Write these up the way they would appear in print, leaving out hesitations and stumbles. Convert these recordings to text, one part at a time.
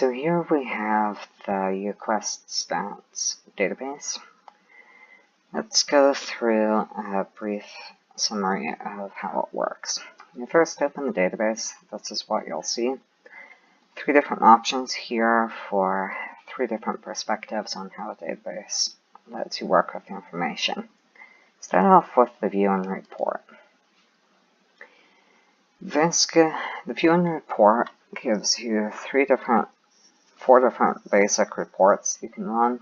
So here we have the uQuestStats database. Let's go through a brief summary of how it works. When you first open the database, this is what you'll see. 3 different options here for 3 different perspectives on how a database lets you work with the information. Start off with the view and report. The view and report gives you 4 different basic reports you can run.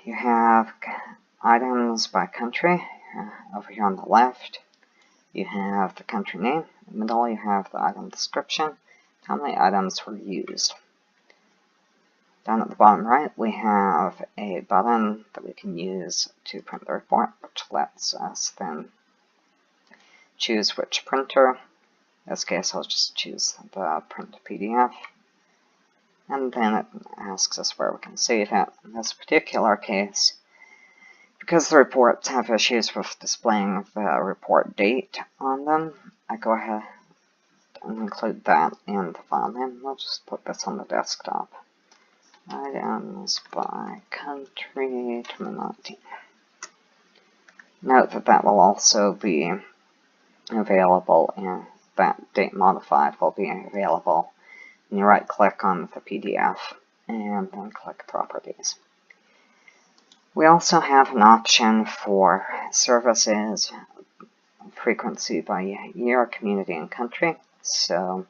You have items by country over here on the left. You have the country name. In the middle you have the item description, how many items were used. Down at the bottom right we have a button that we can use to print the report, which lets us then choose which printer. In this case I'll just choose the print PDF. And then it asks us where we can save it. In this particular case, because the reports have issues with displaying the report date on them, I go ahead and include that in the file name. We'll just put this on the desktop. Items by country 2019. Note that that will also be available, and that date modified will be available. And you right-click on the PDF and then click Properties. We also have an option for services, frequency by year, community, and country. So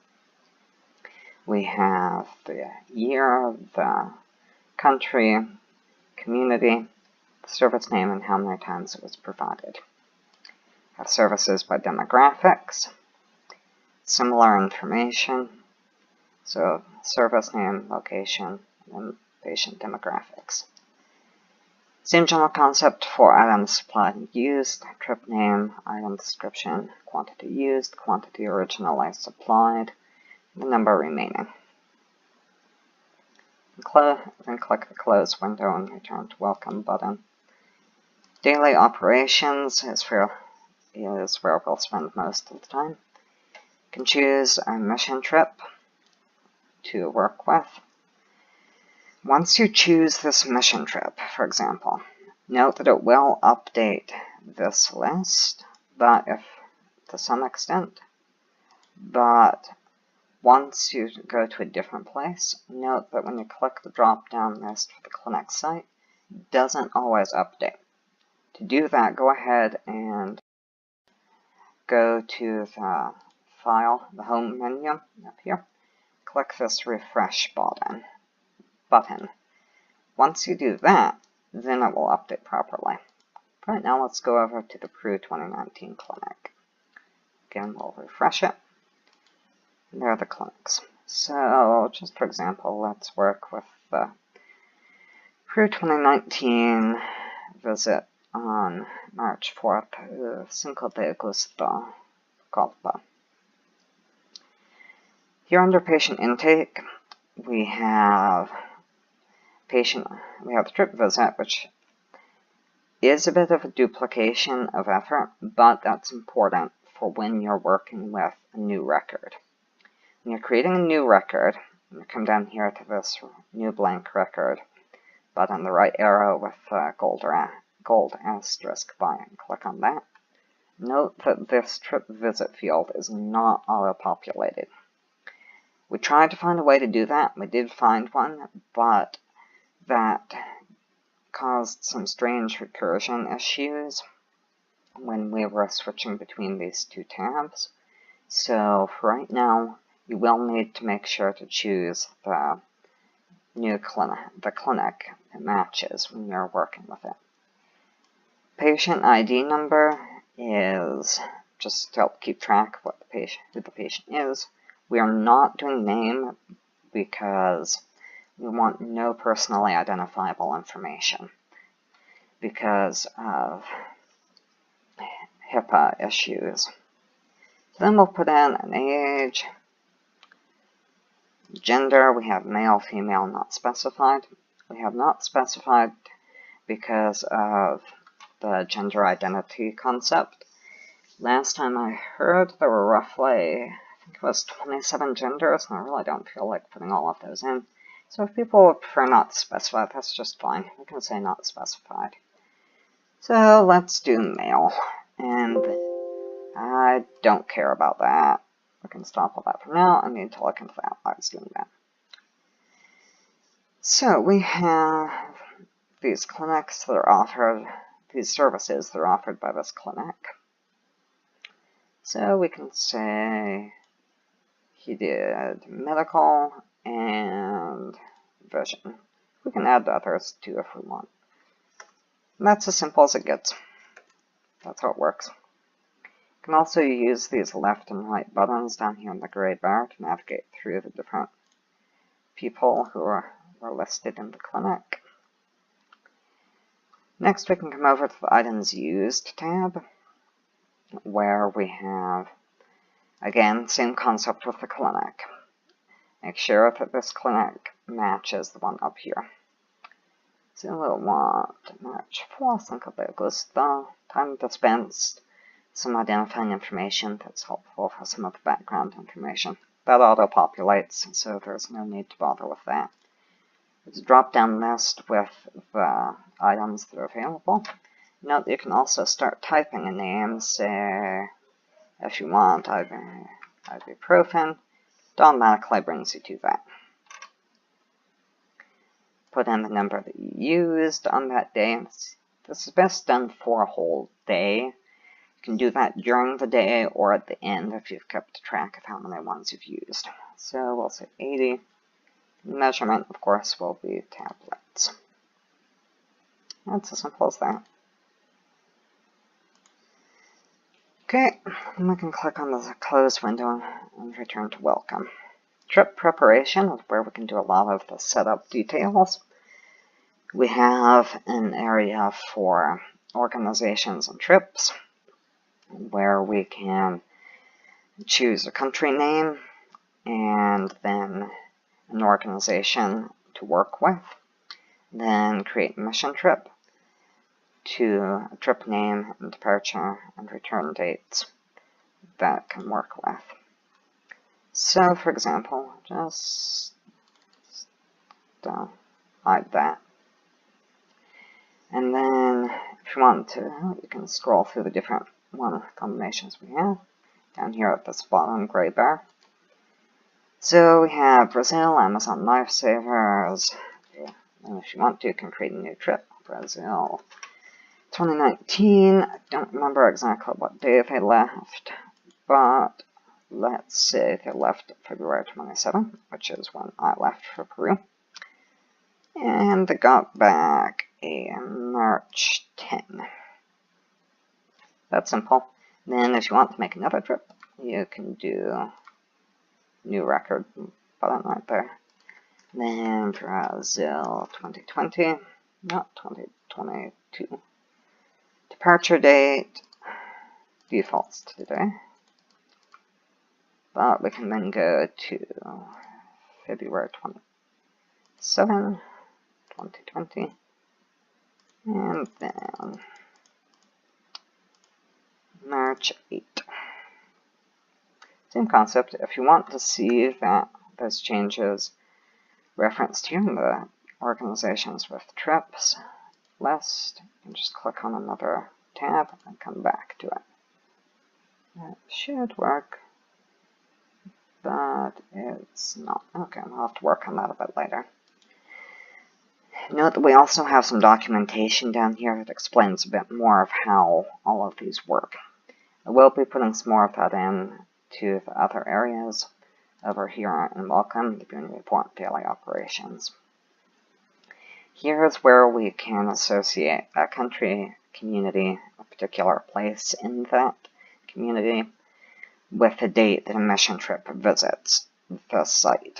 we have the year, the country, community, the service name, and how many times it was provided. We have services by demographics, similar information. So service name, location, and patient demographics. Same general concept for items supplied and used, trip name, item description, quantity used, quantity originally supplied, the number remaining. Then click the close window and return to welcome button. Daily operations is where we'll spend most of the time. You can choose a mission trip to work with. Once you choose this mission trip, for example, note that it will update this list, but to some extent, but once you go to a different place, note that when you click the drop-down list for the clinic site, it doesn't always update. To do that, go ahead and go to the file, the home menu up here. Click this refresh button. Once you do that, then it will update properly. Right now, let's go over to the Peru 2019 clinic. Again, we'll refresh it. And there are the clinics. So, just for example, let's work with the Peru 2019 visit on March 4th, Cinco de Agosto, Córdoba. Here under patient intake, we have the trip visit, which is a bit of a duplication of effort, but that's important for when you're working with a new record. When you're creating a new record, you come down here to this new blank record button, the right arrow with the gold asterisk by, and click on that. Note that this trip visit field is not auto-populated. We tried to find a way to do that. We did find one, but that caused some strange recursion issues when we were switching between these 2 tabs. So for right now, you will need to make sure to choose the clinic that matches when you're working with it. Patient ID number is just to help keep track of who the patient is. We are not doing name because we want no personally identifiable information because of HIPAA issues. Then we'll put in an age, gender. We have male, female, not specified. We have not specified because of the gender identity concept. Last time I heard there were roughly think it was 27 genders, and I really don't feel like putting all of those in. So if people would prefer not to specify, that's just fine. We can say not specified. So let's do male, and I don't care about that. We can stop all that for now. I need to look into that while I was doing that. So we have these clinics that are offered, these services that are offered by this clinic. So we can say he did medical and vision. We can add others too if we want. And that's as simple as it gets. That's how it works. You can also use these left and right buttons down here in the gray bar to navigate through the different people who were listed in the clinic. Next, we can come over to the Items Used tab, where we have, again, same concept with the clinic. Make sure that this clinic matches the one up here. So we'll want March 4th, 5 de agosto, time dispensed, some identifying information that's helpful for some of the background information. That auto-populates, so there's no need to bother with that. It's a drop-down list with the items that are available. Note that you can also start typing a name, say, if you want, ibuprofen. It automatically brings you to that. Put in the number that you used on that day. This is best done for a whole day. You can do that during the day or at the end if you've kept track of how many ones you've used. So we'll say 80. Measurement, of course, will be tablets. That's as simple as that. Okay, and we can click on the close window and return to welcome. Trip preparation is where we can do a lot of the setup details. We have an area for organizations and trips, where we can choose a country name and then an organization to work with, then create a mission trip to a trip name and departure and return dates that can work with. So, for example, just hide that. And then, if you want to, you can scroll through the different combinations we have down here at this bottom gray bar. So we have Brazil, Amazon Lifesavers, and if you want to, you can create a new trip. Brazil 2019, I don't remember exactly what day they left, but let's say they left February 27, which is when I left for Peru. And they got back a March 10. That's simple. Then if you want to make another trip, you can do new record button right there. Then Brazil 2020, not 2022. Departure date defaults to today. But we can then go to February 27, 2020. And then March 8. Same concept. If you want to see that those changes referenced here in the organizations with trips list, you can just click on another tab and come back to it. That should work, but it's not. Okay, I'll have to work on that a bit later. Note that we also have some documentation down here that explains a bit more of how all of these work. I will be putting some more of that in to the other areas over here in Welcome, the Boone Report Daily Operations. Here's where we can associate a country, community, a particular place in that community with the date that a mission trip visits the site.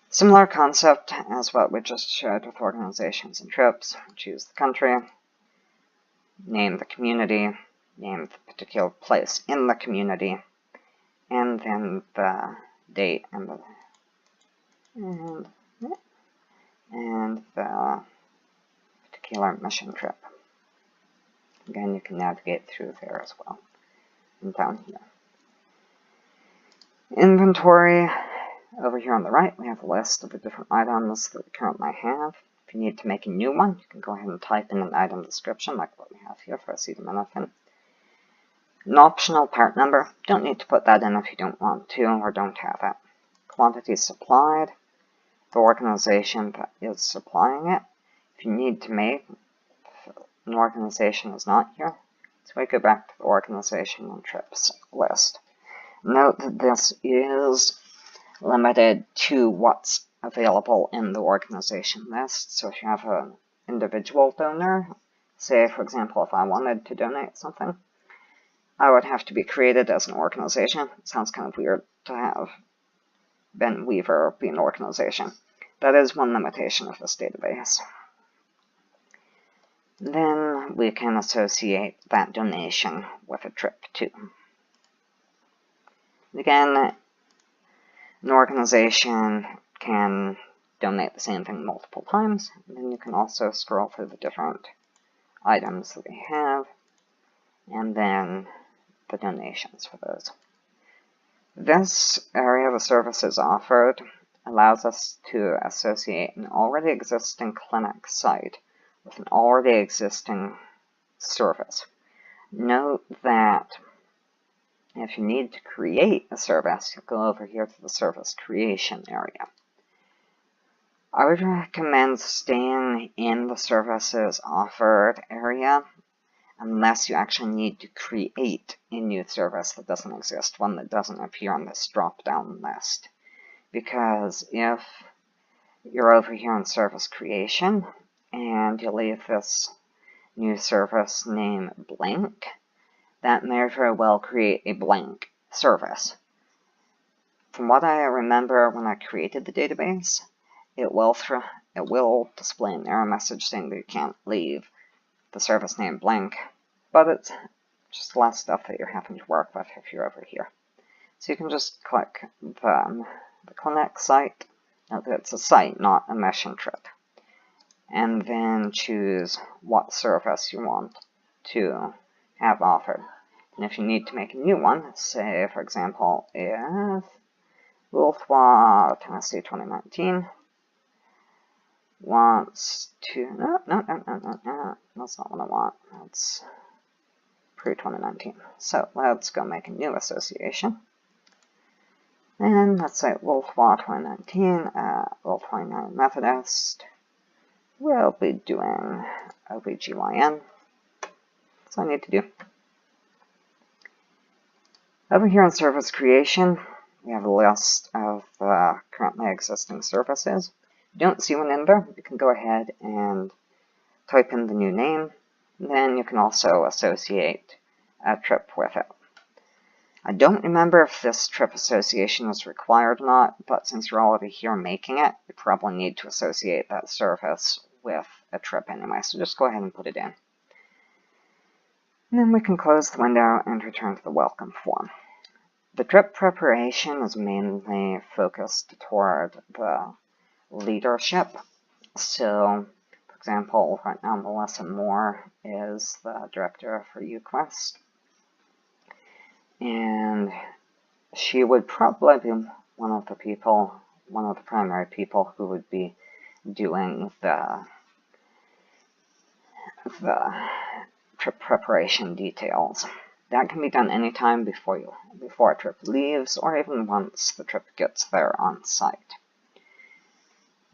Similar concept as what we just showed with organizations and trips. Choose the country, name the community, name the particular place in the community, and then the date and the particular mission trip. Again, you can navigate through there as well, and down here. Inventory. Over here on the right, we have a list of the different items that we currently have. If you need to make a new one, you can go ahead and type in an item description like what we have here for acetaminophen. An optional part number. Don't need to put that in if you don't want to or don't have it. Quantities supplied. The organization that is supplying it. If you need to make, an organization is not here, so we go back to the organization and trips list. Note that this is limited to what's available in the organization list. So if you have an individual donor, say for example if I wanted to donate something, I would have to be created as an organization. It sounds kind of weird to have Ben Weaver be an organization. That is one limitation of this database. Then we can associate that donation with a trip too. Again, an organization can donate the same thing multiple times. And then you can also scroll through the different items that we have, and then the donations for those. This area of the services offered allows us to associate an already existing clinic site with an already existing service. Note that if you need to create a service, you'll go over here to the service creation area. I would recommend staying in the services offered area unless you actually need to create a new service that doesn't exist, one that doesn't appear on this drop-down list. Because if you're over here in service creation and you leave this new service name blank, that may very well create a blank service. From what I remember when I created the database, it will display an error message saying that you can't leave the service name blank, but it's just less stuff that you're having to work with if you're over here. So you can just click the clinic site. Note that it's a site, not a mission trip. And then choose what service you want to have offered. And if you need to make a new one, say for example, if Wolfwa Tennessee 2019 wants to, no, that's not what I want. That's pre-2019. So let's go make a new association. And let's say Wolfwa 2019 Wolf 29 Methodist. We'll be doing OBGYN. That's all I need to do. Over here in service creation, we have a list of currently existing services. If you don't see one in there, you can go ahead and type in the new name. Then you can also associate a trip with it. I don't remember if this trip association is required or not, but since you're already here making it, you probably need to associate that service with a trip anyway, so just go ahead and put it in. And then we can close the window and return to the welcome form. The trip preparation is mainly focused toward the leadership. So, for example, right now Melissa Moore is the director for uQuest. And she would probably be one of the primary people who would be doing the trip preparation details. That can be done anytime before a trip leaves, or even once the trip gets there on site.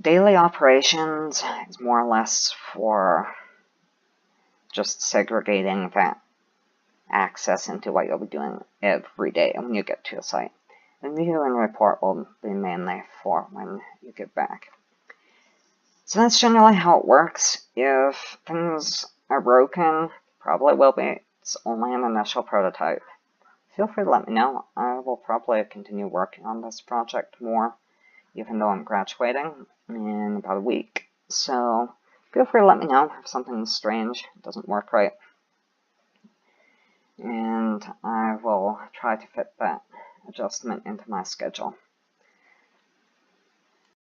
Daily operations is more or less for just segregating that access into what you'll be doing every day when you get to a site. The view and report will be mainly for when you get back. So that's generally how it works. If things are broken, probably will be. It's only an initial prototype. Feel free to let me know. I will probably continue working on this project more, even though I'm graduating in about a week. So feel free to let me know if something strange doesn't work right. And I will try to fit that adjustment into my schedule.